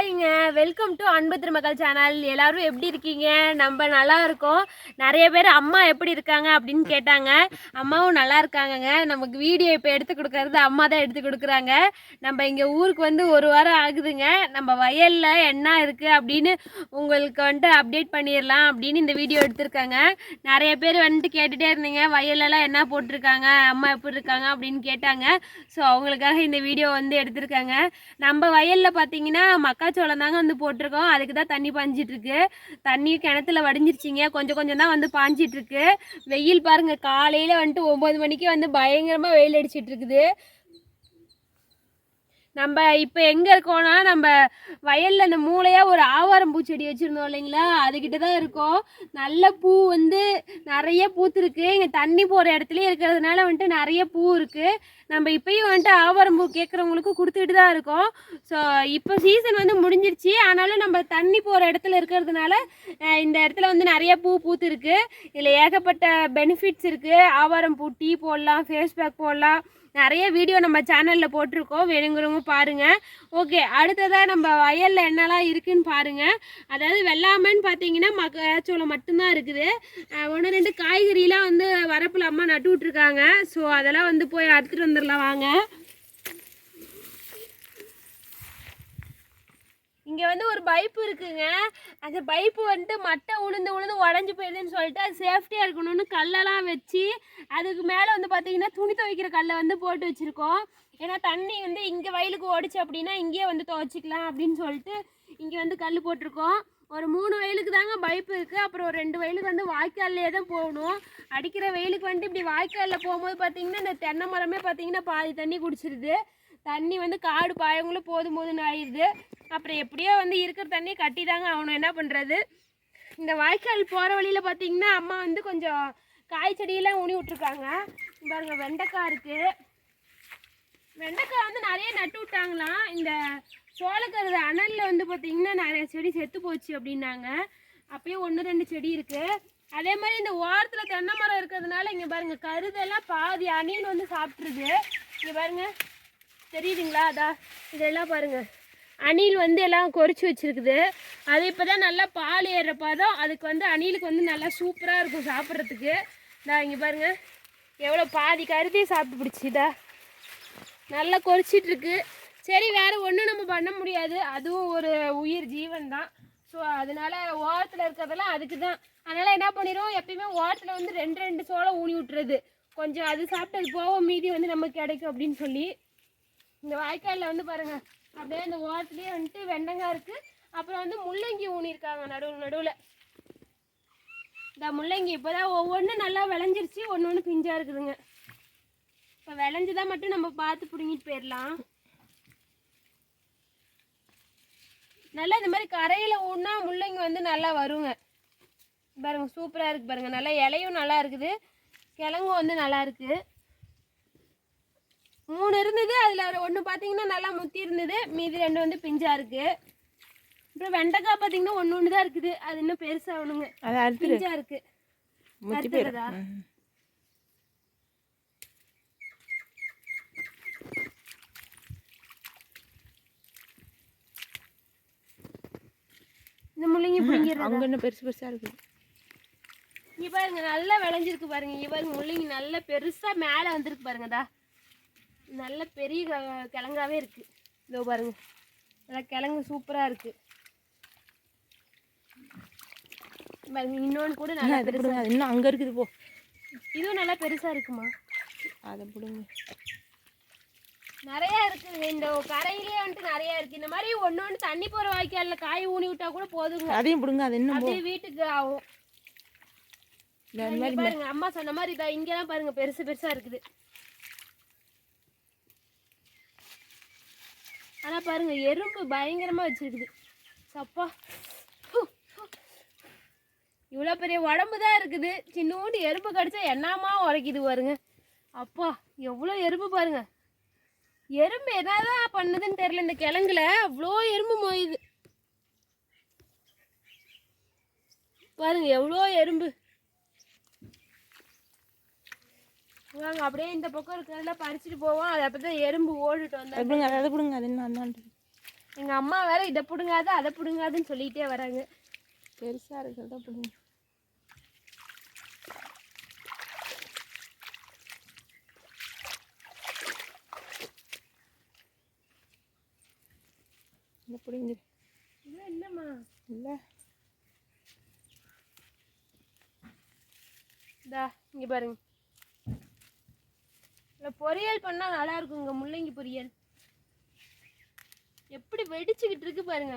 ஹாய்ங்க, welcome to அன்பு திருமகள் channel. எல்லாரும் எப்படி இருக்கீங்க? நம்ம நல்லா இருக்கோம். நிறைய பேர் அம்மா எப்படி இருக்காங்க அப்படின்னு கேட்டாங்க. அம்மாவும் நல்லா இருக்காங்கங்க. நமக்கு வீடியோ இப்போ எடுத்து கொடுக்கறது அம்மா தான் எடுத்து கொடுக்குறாங்க. நம்ம இங்கே ஊருக்கு வந்து ஒரு வாரம் ஆகுதுங்க. நம்ம வயலில் என்ன இருக்குது அப்படின்னு உங்களுக்கு வந்துட்டு அப்டேட் பண்ணிடலாம் அப்படின்னு இந்த வீடியோ எடுத்திருக்காங்க. நிறைய பேர் வந்துட்டு கேட்டுகிட்டே இருந்தீங்க, வயலெல்லாம் என்ன போட்டிருக்காங்க, அம்மா எப்படி இருக்காங்க அப்படின்னு கேட்டாங்க. ஸோ அவங்களுக்காக இந்த வீடியோ வந்து எடுத்திருக்காங்க. நம்ம வயலில் பார்த்தீங்கன்னா மக்காச்சோளம் தாங்க வந்து போட்டிருக்கோம். அதுக்கு தான் தண்ணி பாஞ்சிட்ருக்கு. தண்ணி கிணத்துல வடிஞ்சிருச்சிங்க. கொஞ்சம் கொஞ்சம் தான் வந்து பாஞ்சிட்ருக்கு. வெயில் பாருங்கள், காலையில் வந்துட்டு 9 மணிக்கு வந்து பயங்கரமாக வெயில் அடிச்சிட்ருக்குது. நம்ம இப்போ எங்கே இருக்கோம்னா, நம்ம வயலில் அந்த மூளையாக ஒரு ஆவாரம் பூச்செடி வச்சுருந்தோம் இல்லைங்களா, அதுக்கிட்ட தான் இருக்கோம். நல்ல பூ வந்து நிறைய பூத்துருக்கு. இங்கே தண்ணி போகிற இடத்துலையே இருக்கிறதுனால வந்துட்டு நிறைய பூ இருக்குது. நம்ம இப்போயும் வந்துட்டு ஆவாரம் பூ கேட்குறவங்களுக்கு கொடுத்துட்டு தான் இருக்கோம். ஸோ இப்போ சீசன் வந்து முடிஞ்சிருச்சு. ஆனாலும் நம்ம தண்ணி போகிற இடத்துல இருக்கிறதுனால இந்த இடத்துல வந்து நிறைய பூ பூத்துருக்கு. இதில் ஏகப்பட்ட பெனிஃபிட்ஸ் இருக்குது. ஆவாரம் பூ டீ போடலாம், ஃபேஸ் பேக் போடலாம். நிறைய வீடியோ நம்ம சேனலில் போட்டிருக்கோம், வேணுங்கிறவங்க பாருங்கள். ஓகே, அடுத்ததாக நம்ம வயலில் என்னெல்லாம் இருக்குதுன்னு பாருங்கள். அதாவது வெள்ளாமைன்னு பார்த்தீங்கன்னா மக்காச்சோளம் மட்டும்தான் இருக்குது. 1-2 காய்கறிலாம் வந்து வரப்பில் அம்மா நட்டு விட்ருக்காங்க. ஸோ அதெல்லாம் வந்து போய் அறுத்துட்டு வந்துடலாம் வாங்க. இங்கே வந்து ஒரு பைப்பு இருக்குங்க. அந்த பைப்பு வந்துட்டு மட்டை உளுந்து உடஞ்சி போயிடுதுன்னு சொல்லிட்டு அது சேஃப்டியாக இருக்கணும்னு கல்லெல்லாம் வச்சு அதுக்கு மேலே வந்து பார்த்திங்கன்னா துணி துவைக்கிற கல்லை வந்து போட்டு வச்சுருக்கோம். ஏன்னா தண்ணி வந்து இங்கே வயலுக்கு ஓடிச்சு அப்படின்னா இங்கேயே வந்து துவைச்சிக்கலாம் அப்படின்னு சொல்லிட்டு இங்கே வந்து கல் போட்டிருக்கோம். ஒரு 3 வயலுக்கு தாங்க பைப்பு இருக்குது. அப்புறம் ஒரு 2 வயலுக்கு வந்து வாய்க்கால்லையே தான் போகணும். அடிக்கிற வெயிலுக்கு வந்துட்டு இப்படி வாய்க்காலில் போகும்போது பார்த்திங்கன்னா இந்த தென்னை மரமே பார்த்திங்கன்னா பாதி தண்ணி குடிச்சிருது. தண்ணி வந்து காடு பாயவங்களும் போதுன்னு ஆயிடுது. அப்புறம் எப்படியோ வந்து இருக்கிற தண்ணியை கட்டி தாங்க அவனை என்ன பண்ணுறது. இந்த வாய்க்கால் போகிற வழியில் பார்த்திங்கன்னா அம்மா வந்து கொஞ்சம் காய் செடியெல்லாம் ஊனி விட்ருக்காங்க. பாருங்கள், வெண்டைக்காய் இருக்குது. வெண்டைக்காய் வந்து நிறைய நட்டு விட்டாங்களாம். இந்த சோளக்கருது அனலில் வந்து பார்த்திங்கன்னா நிறைய செடி செத்து போச்சு அப்படின்னாங்க. அப்பயே 1-2 செடி இருக்குது. அதே மாதிரி இந்த ஓரத்தில் தென்னை மரம் இருக்கிறதுனால இங்கே பாருங்கள், கருதெல்லாம் பாதி அணில் வந்து சாப்பிட்ருது. இங்கே பாருங்கள், தெரியுதுங்களா? அதான் இதெல்லாம் பாருங்கள், அணில் வந்து எல்லாம் கொறிச்சு வச்சுருக்குது. அது இப்போ தான் நல்லா பால் ஏறுற பாதம். அதுக்கு வந்து அணிலுக்கு வந்து நல்லா சூப்பராக இருக்கும் சாப்பிட்றதுக்கு. இங்கே பாருங்கள், எவ்வளோ பாதி கருதியை சாப்பிட்டு பிடிச்சிதா, நல்லா கொறிச்சிட்ருக்கு. சரி, வேறு ஒன்றும் நம்ம பண்ண முடியாது, அதுவும் ஒரு உயிர் ஜீவன் தான். ஸோ அதனால் ஓரத்தில் இருக்கிறதெல்லாம் அதுக்கு தான். அதனால் என்ன பண்ணிடுவோம், எப்பயுமே ஓரத்தில் வந்து 2 சோளம் ஊனி விட்டுறது. கொஞ்சம் அது சாப்பிட்டு அது போவோம், மீதி வந்து நமக்கு கிடைக்கும் அப்படின்னு சொல்லி. இந்த வாய்க்காலில் வந்து பாருங்கள், அப்படியே இந்த ஓரத்துலேயே வந்துட்டு வெண்டங்காய் இருக்குது. அப்புறம் வந்து முள்ளங்கி ஊனியிருக்காங்க நடுவில். இந்த முள்ளங்கி இப்போ தான் ஒவ்வொன்றும் நல்லா விளைஞ்சிருச்சு, ஒன்று பிஞ்சாக இருக்குதுங்க. இப்போ விளைஞ்சுதான் மட்டும் நம்ம பார்த்து பிடுங்கிட்டு போயிடலாம். நல்லா இந்த மாதிரி கரையில் ஊன்னா முள்ளங்கி வந்து நல்லா வருங்க. பாருங்கள், சூப்பராக இருக்குது பாருங்கள். நல்லா இலையும் நல்லா இருக்குது, கிழங்கும் வந்து நல்லா இருக்குது. 3 இருந்தது, அதில் 1 பார்த்தீங்கன்னா நல்லா முத்தி இருந்தது, மீதி 2 வந்து பிஞ்சாக இருக்குது. அப்புறம் வெண்டைக்காய் பார்த்தீங்கன்னா 1 தான் இருக்குது, அது இன்னும் பெருசாகணுங்க, பிஞ்சாக இருக்குது. அறுத்துறதா? இந்த முள்ளங்கி பிடிங்கிறது அங்கே இன்னும் பெருசாக இருக்குது. இங்கே பாருங்க, நல்லா விளைஞ்சிருக்கு பாருங்க. இங்கே பாருங்க, முள்ளங்கி நல்லா பெருசாக மேலே வந்துருக்கு பாருங்கதா. நல்ல பெரிய கிழங்காவே இருக்குது. இதோ பாருங்க, நல்லா கிழங்கு சூப்பராக இருக்குது பாருங்க. இன்னொன்று கூட நல்லா பெருசாக, இன்னும் அங்கே இருக்குது போ. இதுவும் நல்லா பெருசாக இருக்குமா, அதை பிடுங்க. நிறையா இருக்குது. இந்த கரையிலே வந்துட்டு நிறையா இருக்குது. இந்த மாதிரி ஒன்று தண்ணி போகிற வாய்க்காலில் காய் ஊனி விட்டா கூட போதுங்க. அதையும் பிடுங்க, அது இன்னும் அப்படியே வீட்டுக்கு ஆகும். பாருங்க, அம்மா சொன்ன மாதிரி இதான் இங்கெல்லாம் பாருங்க, பெருசாக இருக்குது. ஆனால் பாருங்கள், எறும்பு பயங்கரமாக வச்சுருக்குது. சப்பா, இவ்வளோ பெரிய உடம்பு தான் இருக்குது, சின்னோண்டு எறும்பு கடிச்சா என்னமா உரைக்குது பாருங்க. அப்பா, எவ்வளோ எறும்பு பாருங்க. எறும்பு என்னதான் பண்ணுதுன்னு தெரியல. இந்த கிழங்குல அவ்வளோ எறும்பு மோயுது பாருங்க, எவ்வளோ எறும்பு. வாங்க அப்படியே இந்த பக்கம் இருக்கிறதெல்லாம் பறிச்சுட்டு போவோம். அது அப்போ தான் எறும்பு ஓடிட்டு வந்தா. அதை பிடுங்க, அது என்ன அந்தாண்டு. எங்கள் அம்மா வேற இதை பிடுங்காது அதை பிடுங்காதுன்னு சொல்லிகிட்டே வராங்க. பெருசாக இருக்கிறதா பிடுங்க. இந்த பிடிங்க. இல்லை இல்லைம்மா, இல்லை இதா இங்கே பாருங்க. இல்லை பொரியல் பண்ணால் நல்லா இருக்குங்க. முள்ளங்கி பொரியல் எப்படி வெடிச்சுக்கிட்டு இருக்கு பாருங்க.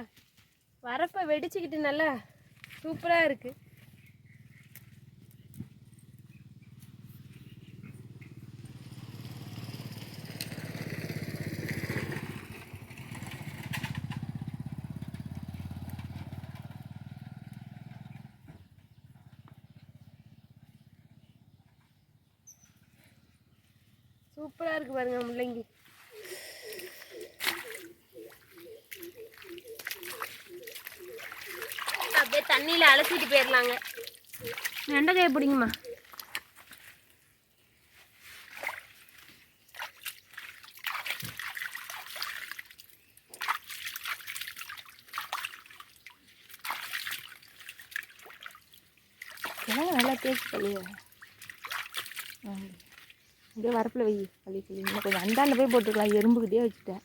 வரப்ப வெடிச்சுக்கிட்டு நல்லா சூப்பராக இருக்கு. சூப்பராக இருக்கு பாருங்க முள்ளங்கி. அப்படியே தண்ணியில் அலசிட்டு போயிடலாங்க. வெண்டைக்காயை பிடிங்கம்மா. கிழங்கு நல்லா தேய்ச்சி கழுவு. அப்படியே வரப்பில் வை கழுவி கழுவி. இன்னும் கொஞ்சம் அந்தாண்ட போய் போட்டுக்கலாம். எறும்புக்கிட்டே வச்சுட்டேன்.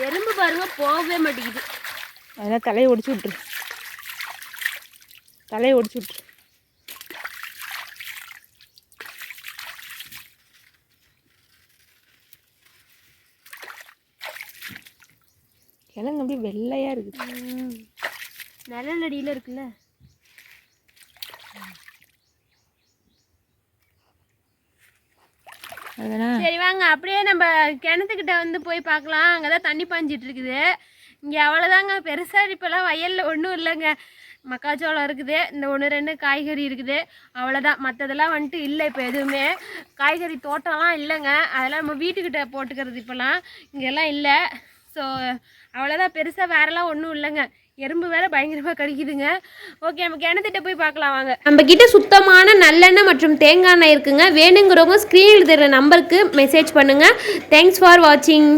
எறும்பு பாருங்க போகவே மாட்டேங்குது. அதனால் தலையை ஒடிச்சு விட்ரு. தலையை ஒடிச்சு விட்ரு. கிழங்கு அப்படியே வெள்ளையாக இருக்குது. நிழலடியில் இருக்குல்ல. அதனால் சரி வாங்க அப்படியே நம்ம கிணத்துக்கிட்ட வந்து போய் பார்க்கலாம். அங்கே தான் தண்ணி பாஞ்சிட்டு இருக்குது. இங்கே அவ்வளோதாங்க. பெருசாக இப்போல்லாம் வயலில் ஒன்றும் இல்லைங்க. மக்காச்சோளம் இருக்குது, இந்த 1-2 காய்கறி இருக்குது, அவ்வளோதான். மற்றதெல்லாம் வந்துட்டு இல்லை. இப்போ எதுவுமே காய்கறி தோட்டம்லாம் இல்லைங்க. அதெல்லாம் நம்ம வீட்டுக்கிட்ட போட்டுக்கிறது இப்போல்லாம் இங்கெல்லாம் இல்லை. ஸோ அவ்வளோதான். பெருசாக வேறெல்லாம் ஒன்றும் இல்லைங்க. எறும்பு வேற பயங்கரமாக கடிக்குதுங்க. ஓகே, நம்ம கிணத்துட்ட போய் பார்க்கலாம் வாங்க. நம்ம கிட்ட சுத்தமான நல்லெண்ணெய் மற்றும் தேங்காய் எண்ணெய் இருக்குங்க. வேணுங்கிறவங்க ஸ்க்ரீனில் தெரிகிற நம்பருக்கு மெசேஜ் பண்ணுங்கள். தேங்க்ஸ் ஃபார் வாட்சிங்.